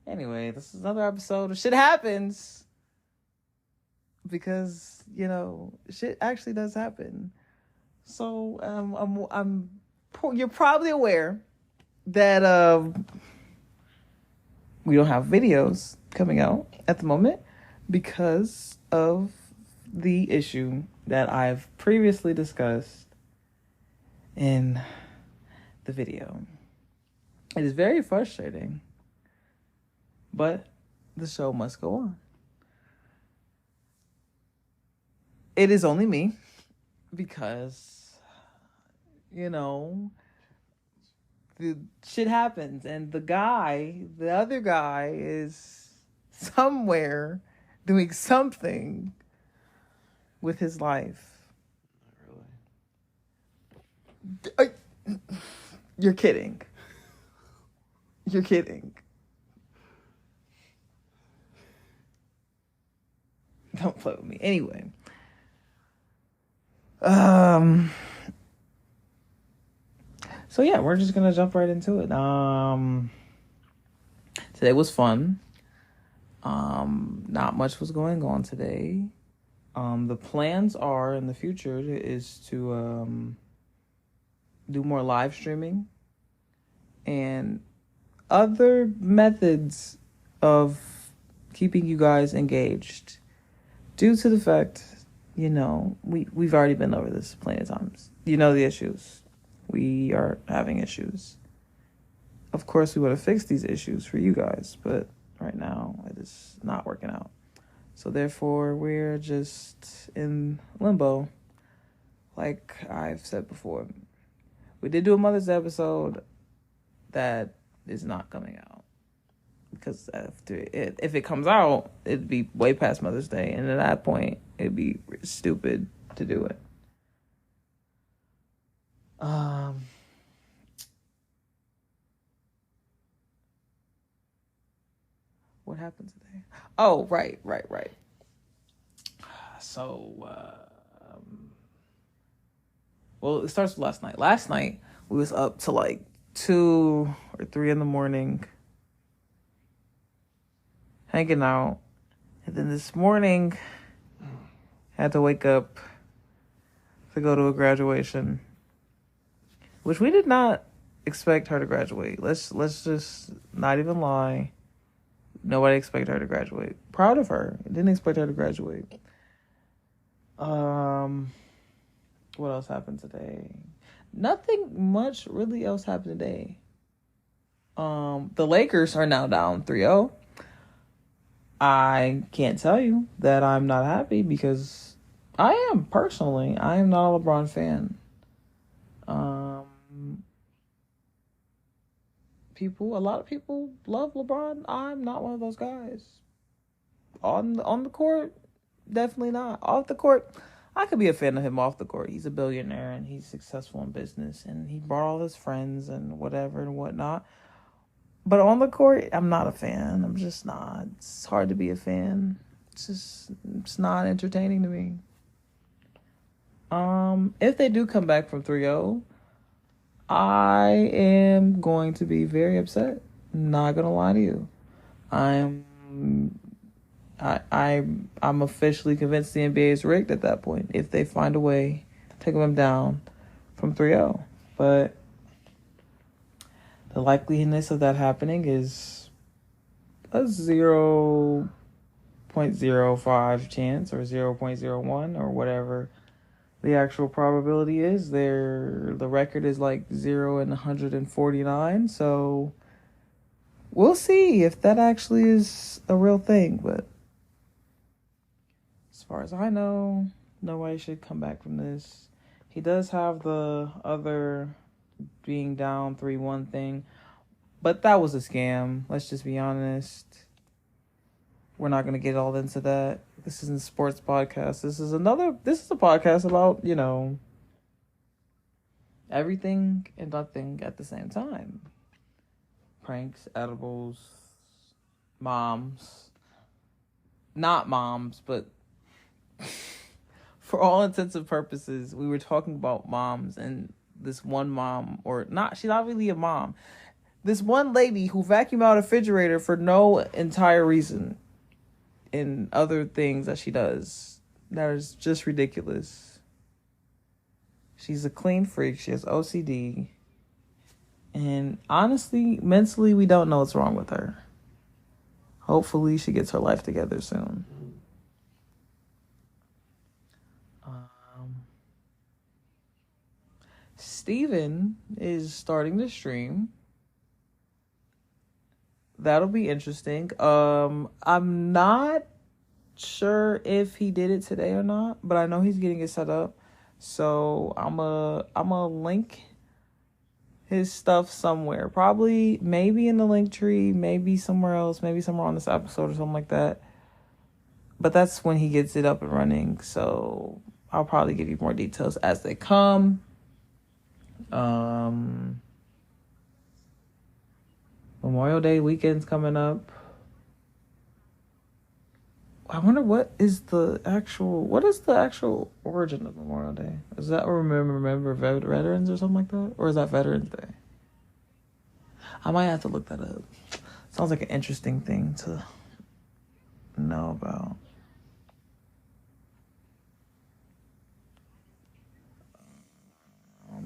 Anyway, this is another episode of Shit Happens. Because, shit actually does happen. So, you're probably aware that we don't have videos coming out at the moment because of the issue that I've previously discussed in the video. It is very frustrating, but the show must go on. It is only me because, the shit happens and the other guy is somewhere doing something with his life. Not really. You're kidding. You're kidding. Don't play with me. Anyway. So yeah, we're just gonna jump right into it. Today was fun. Not much was going on today. The plans are in the future is to do more live streaming and other methods of keeping you guys engaged due to the fact, we've already been over this plenty of times. You know the issues. We are having issues. Of course, we want to fix these issues for you guys, but right now it is not working out. So therefore, we're just in limbo, like I've said before. We did do a Mother's Day episode that is not coming out. Because if it comes out, it'd be way past Mother's Day. And at that point, it'd be stupid to do it. What happened today? Oh, right. So, well, it starts with last night. Last night, we was up to like 2 or 3 in the morning, hanging out. And then this morning, had to wake up to go to a graduation, which we did not expect her to graduate. Let's just not even lie. Nobody expected her to graduate. Proud of her. Didn't expect her to graduate. What else happened today? Nothing much really else happened today. The Lakers are now down 3-0. I can't tell you that I'm not happy because I am not a LeBron fan. A lot of people love LeBron. I'm not one of those guys. On the court, definitely not. Off the court, I could be a fan of him off the court. He's a billionaire and he's successful in business and he brought all his friends and whatever and whatnot. But on the court, I'm not a fan. I'm just not. It's hard to be a fan. It's not entertaining to me. If they do come back from 3-0, I am going to be very upset. Not gonna lie to you. I'm officially convinced the NBA is rigged at that point if they find a way to take them down from 3-0. But the likeliness of that happening is a 0.05 chance or 0.01 or whatever the actual probability is. The record is like 0 and 149, so we'll see if that actually is a real thing. But as far as I know, nobody should come back from this. He does have the other being down 3-1 thing, but that was a scam. Let's just be honest. We're not going to get all into that. This isn't a sports podcast. This is a podcast about, everything and nothing at the same time. Pranks, edibles, moms. Not moms, but for all intents and purposes, we were talking about moms and this one mom, or not, she's not really a mom. This one lady who vacuumed out a refrigerator for no entire reason, and other things that she does that is just ridiculous. She's a clean freak. She has OCD. And honestly, mentally, we don't know what's wrong with her. Hopefully, she gets her life together soon. Steven is starting to stream. That'll be interesting. I'm not sure if he did it today or not, but I know he's getting it set up. So I'm a link his stuff somewhere. Probably, maybe in the link tree, maybe somewhere else, maybe somewhere on this episode or something like that. But that's when he gets it up and running. So I'll probably give you more details as they come. Memorial Day weekend's coming up. I wonder what is the actual origin of Memorial Day? Is that remember veterans or something like that? Or is that Veterans Day? I might have to look that up. Sounds like an interesting thing to know about.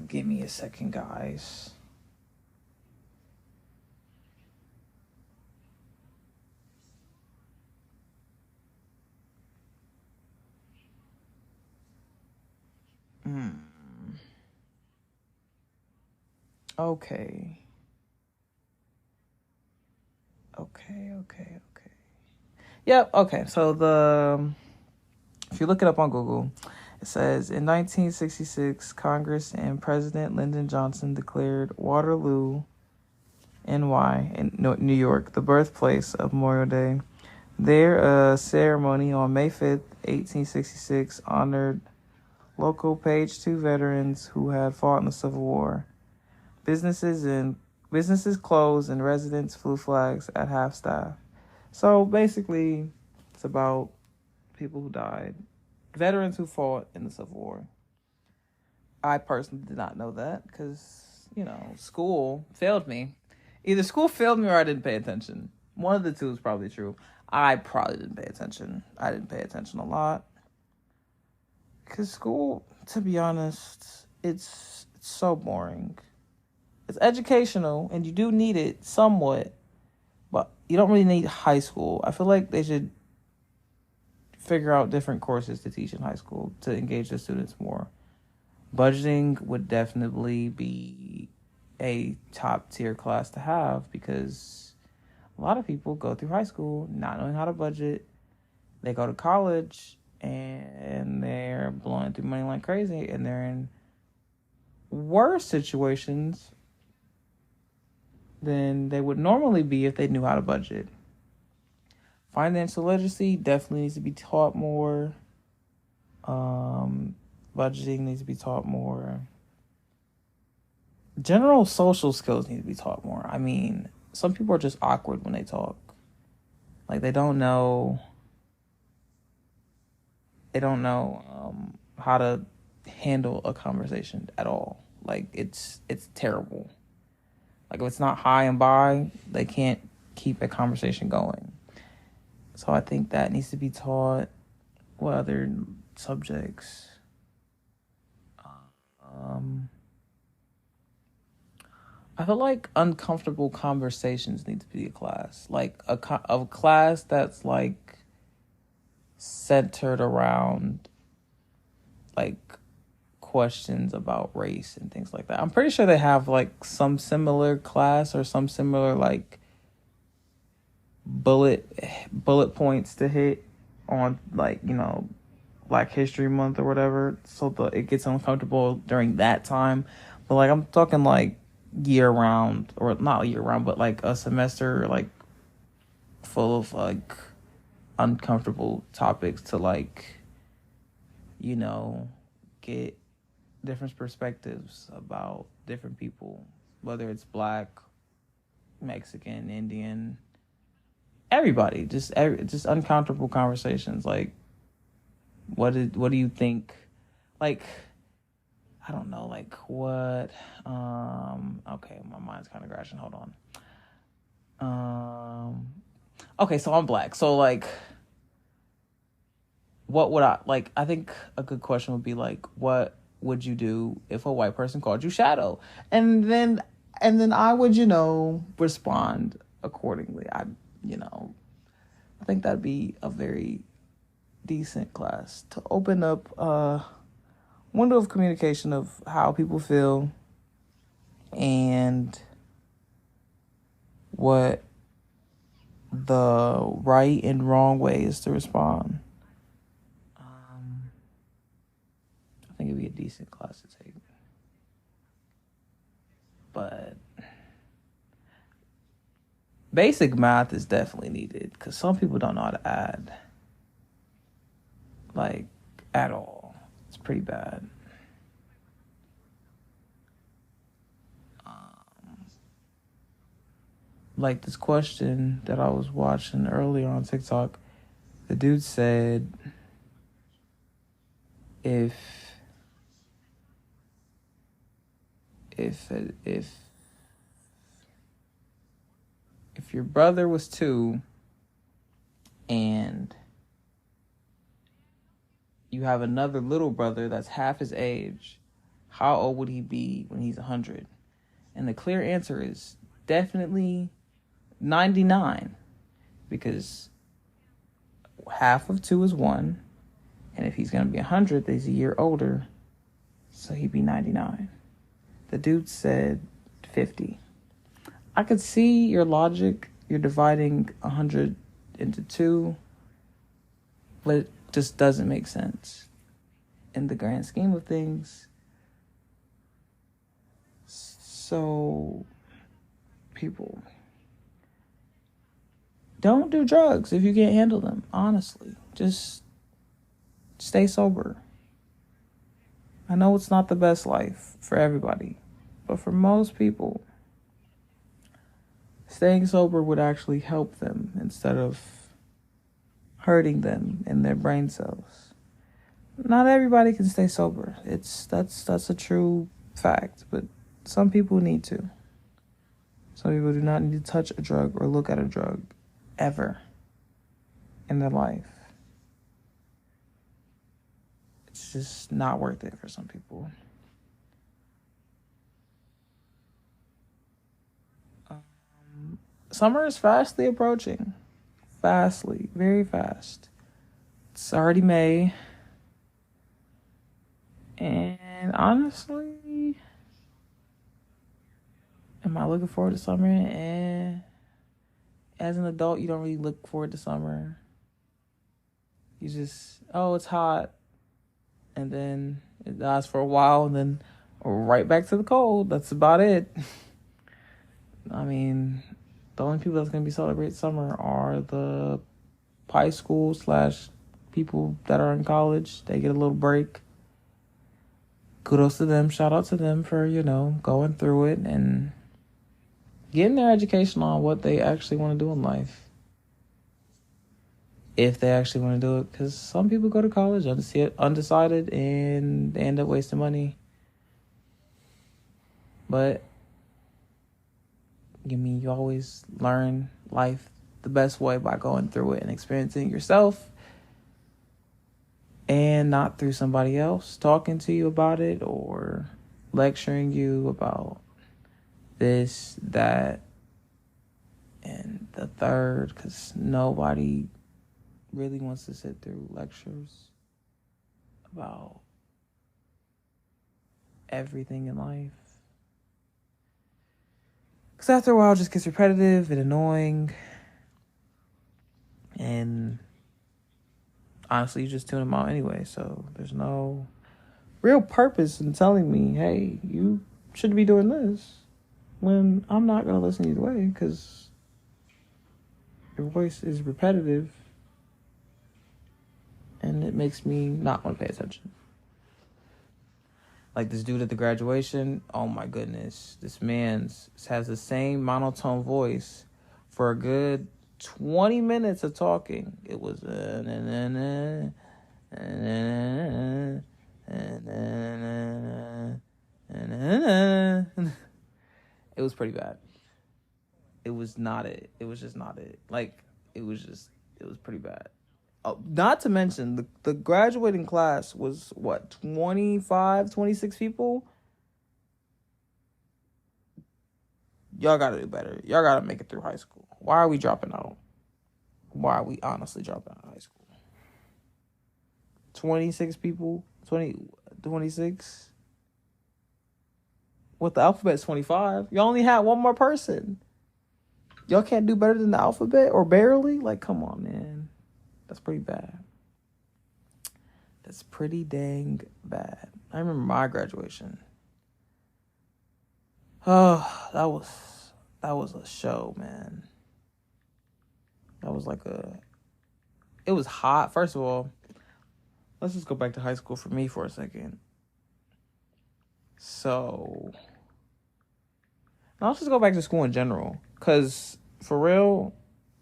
Give me a second, guys. Okay. Yep, okay. So if you look it up on Google, it says, in 1966, Congress and President Lyndon Johnson declared Waterloo, NY, in New York, the birthplace of Memorial Day. Their ceremony on May 5th, 1866, honored local Page 2 veterans who had fought in the Civil War. Businesses closed and residents flew flags at half-staff. So basically, it's about people who died. Veterans who fought in the Civil War. I personally did not know that because, school failed me. Either school failed me or I didn't pay attention. One of the two is probably true. I probably didn't pay attention. I didn't pay attention a lot. Because school, to be honest, it's so boring. It's educational, and you do need it somewhat, but you don't really need high school. I feel like they should figure out different courses to teach in high school to engage the students more. Budgeting would definitely be a top tier class to have because a lot of people go through high school not knowing how to budget. They go to college and they're blowing through money like crazy, and they're in worse situations than they would normally be if they knew how to budget. Financial literacy definitely needs to be taught more. Budgeting needs to be taught more. General social skills need to be taught more. I mean, some people are just awkward when they talk. Like they don't know how to handle a conversation at all. Like it's terrible. Like if it's not hi and bye, they can't keep a conversation going. So I think that needs to be taught. What other subjects? I feel like uncomfortable conversations need to be a class. Like a class that's like centered around like questions about race and things like that. I'm pretty sure they have like some similar class or some similar like bullet points to hit on like, Black History Month or whatever. So it gets uncomfortable during that time. But like I'm talking like year round, or not year round, but like a semester like full of like uncomfortable topics to like, get different perspectives about different people, whether it's Black, Mexican, Indian, everybody, just uncomfortable conversations. Like, what do you think? Like, I don't know, like what, okay, my mind's kind of crashing, hold on. Okay, so I'm black, so like, what would I think a good question would be like, what would you do if a white person called you shadow? And then I would, respond accordingly. I think that'd be a very decent class to open up a window of communication of how people feel and what the right and wrong way is to respond. I think it'd be a decent class to take. But basic math is definitely needed because some people don't know how to add. Like, at all. It's pretty bad. Like this question that I was watching earlier on TikTok, the dude said, if your brother was 2 and you have another little brother that's half his age, how old would he be when he's 100? And the clear answer is definitely 99, because half of 2 is 1, and if he's going to be 100, he's a year older, so he'd be 99. The dude said 50. I could see your logic. You're dividing 100 into 2, but it just doesn't make sense in the grand scheme of things. So, people, don't do drugs if you can't handle them, honestly. Just stay sober. I know it's not the best life for everybody, but for most people, staying sober would actually help them instead of hurting them in their brain cells. Not everybody can stay sober. That's a true fact, but some people need to. Some people do not need to touch a drug or look at a drug ever in their life. It's just not worth it for some people. Summer is fastly approaching. Fastly, very fast. It's already May. And honestly, am I looking forward to summer? As an adult, you don't really look forward to summer. You just, it's hot. And then it lasts for a while, and then right back to the cold. That's about it. I mean, the only people that's going to be celebrating summer are the high school / people that are in college. They get a little break. Kudos to them. Shout out to them for, going through it and getting their education on what they actually want to do in life. If they actually want to do it. Because some people go to college undecided and they end up wasting money. But you always learn life the best way by going through it and experiencing it yourself, and not through somebody else talking to you about it or lecturing you about this, that, and the third, because nobody really wants to sit through lectures about everything in life. Because after a while, it just gets repetitive and annoying. And honestly, you just tune them out anyway. So there's no real purpose in telling me, hey, you should be doing this, when I'm not going to listen either way because your voice is repetitive and it makes me not want to pay attention. Like this dude at the graduation, oh my goodness. This man has the same monotone voice for a good 20 minutes of talking. It was It was pretty bad. It was not it. It was just not it. Like, it was pretty bad. Not to mention, the graduating class was, what, 25, 26 people? Y'all gotta do better. Y'all gotta make it through high school. Why are we dropping out? Why are we honestly dropping out of high school? 26 people? 26? With the alphabet's 25. You only had one more person. Y'all can't do better than the alphabet, or barely? Like, come on, man. That's pretty bad. That's pretty dang bad. I remember my graduation. Oh, that was a show, man. That was like it was hot. First of all, let's just go back to high school for me for a second. So, now let's just go back to school in general. Because, for real,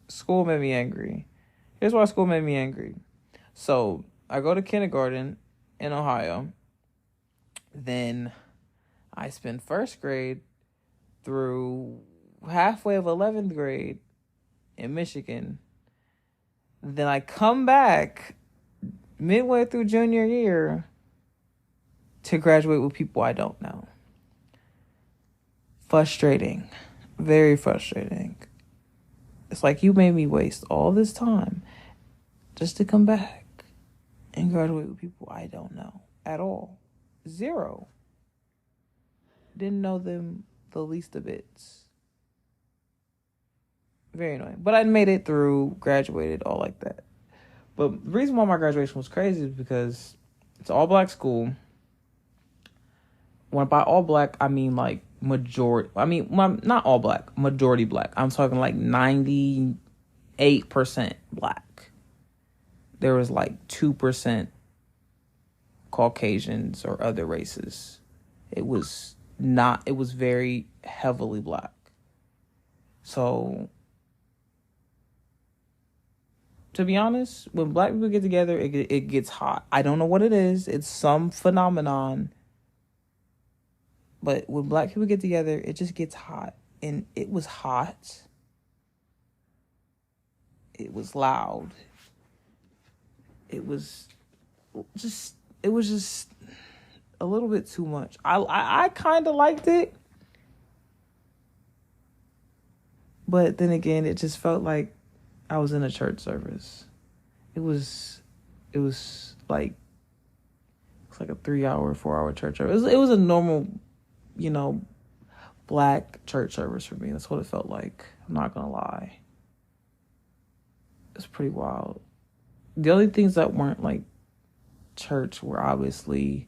school made me angry. Here's why school made me angry. So, I go to kindergarten in Ohio. Then, I spend first grade through halfway of 11th grade in Michigan. Then I come back midway through junior year to graduate with people I don't know. Frustrating. Very frustrating. It's like, you made me waste all this time just to come back and graduate with people I don't know at all. Zero. Didn't know them the least of bits. Very annoying. But I made it through, graduated, all like that. But the reason why my graduation was crazy is because it's an all-black school. When by all black, I mean like majority. I mean, not all black, majority black. I'm talking like 98% black. There was like 2% Caucasians or other races. It was very heavily black. So, to be honest, when black people get together, it gets hot. I don't know what it is. It's some phenomenon. But when black people get together, it just gets hot. And it was hot. It was loud. It was just a little bit too much. I kind of liked it. But then again, it just felt like I was in a church service. It was like, it's like a 3-hour, 4-hour church service. It was a normal, black church service for me. That's what it felt like. I'm not gonna lie. It's pretty wild. The only things that weren't like church were obviously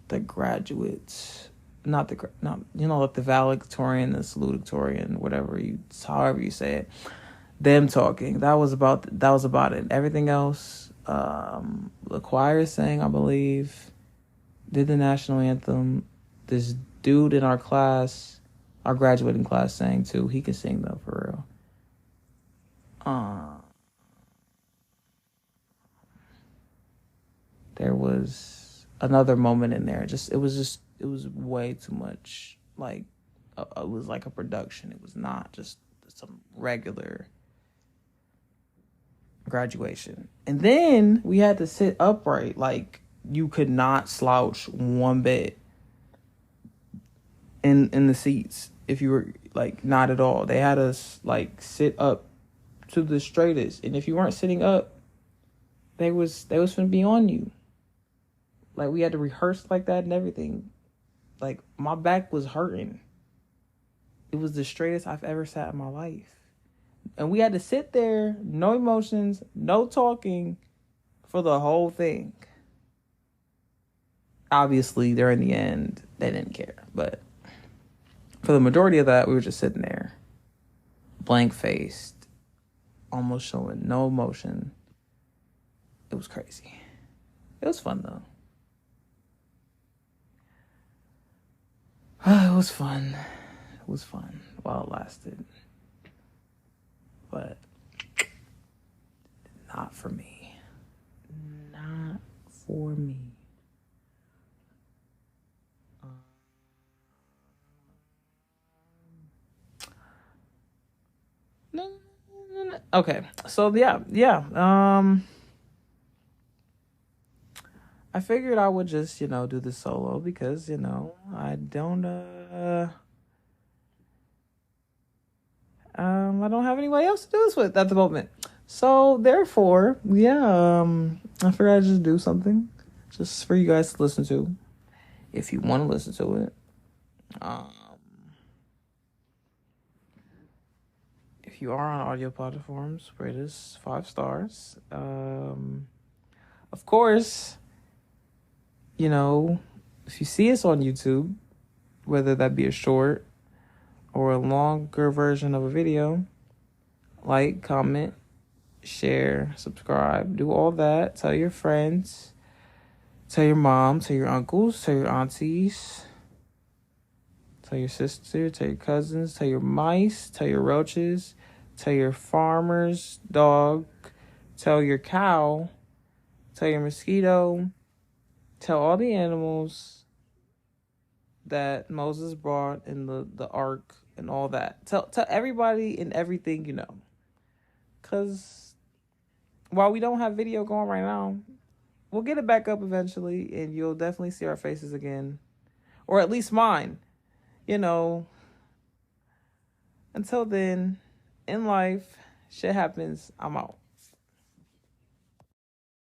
the graduates, like the valedictorian, the salutatorian, however you say it. Them talking. That was about it. Everything else, the choir sang, I believe, did the national anthem. This dude in our class, our graduating class, sang too. He could sing though, for real. There was another moment in there. It was way too much. Like, it was like a production. It was not just some regular graduation. And then we had to sit upright. Like, you could not slouch one bit in the seats if you were, like, not at all. They had us, like, sit up to the straightest. And if you weren't sitting up, they was finna be on you. Like, we had to rehearse like that and everything. Like, my back was hurting. It was the straightest I've ever sat in my life. And we had to sit there, no emotions, no talking, for the whole thing. Obviously, during the end, they didn't care. But for the majority of that, we were just sitting there, blank-faced, almost showing no emotion. It was crazy. It was fun, though. It was fun. It was fun while it lasted. But not for me. Not for me. Okay, so yeah. I figured I would just, do this solo because, I don't have anybody else to do this with at the moment. So therefore, yeah, I figured I'd just do something just for you guys to listen to if you want to listen to it. If you are on audio platforms, rate us 5 stars. Of course, if you see us on YouTube, whether that be a short or a longer version of a video, like, comment, share, subscribe, do all that. Tell your friends, tell your mom, tell your uncles, tell your aunties, tell your sister, tell your cousins, tell your mice, tell your roaches, tell your farmer's dog, tell your cow, tell your mosquito, tell all the animals that Moses brought in the ark and all that. Tell everybody and everything you know. Because while we don't have video going right now, we'll get it back up eventually, and you'll definitely see our faces again. Or at least mine. Until then, in life, shit happens. I'm out.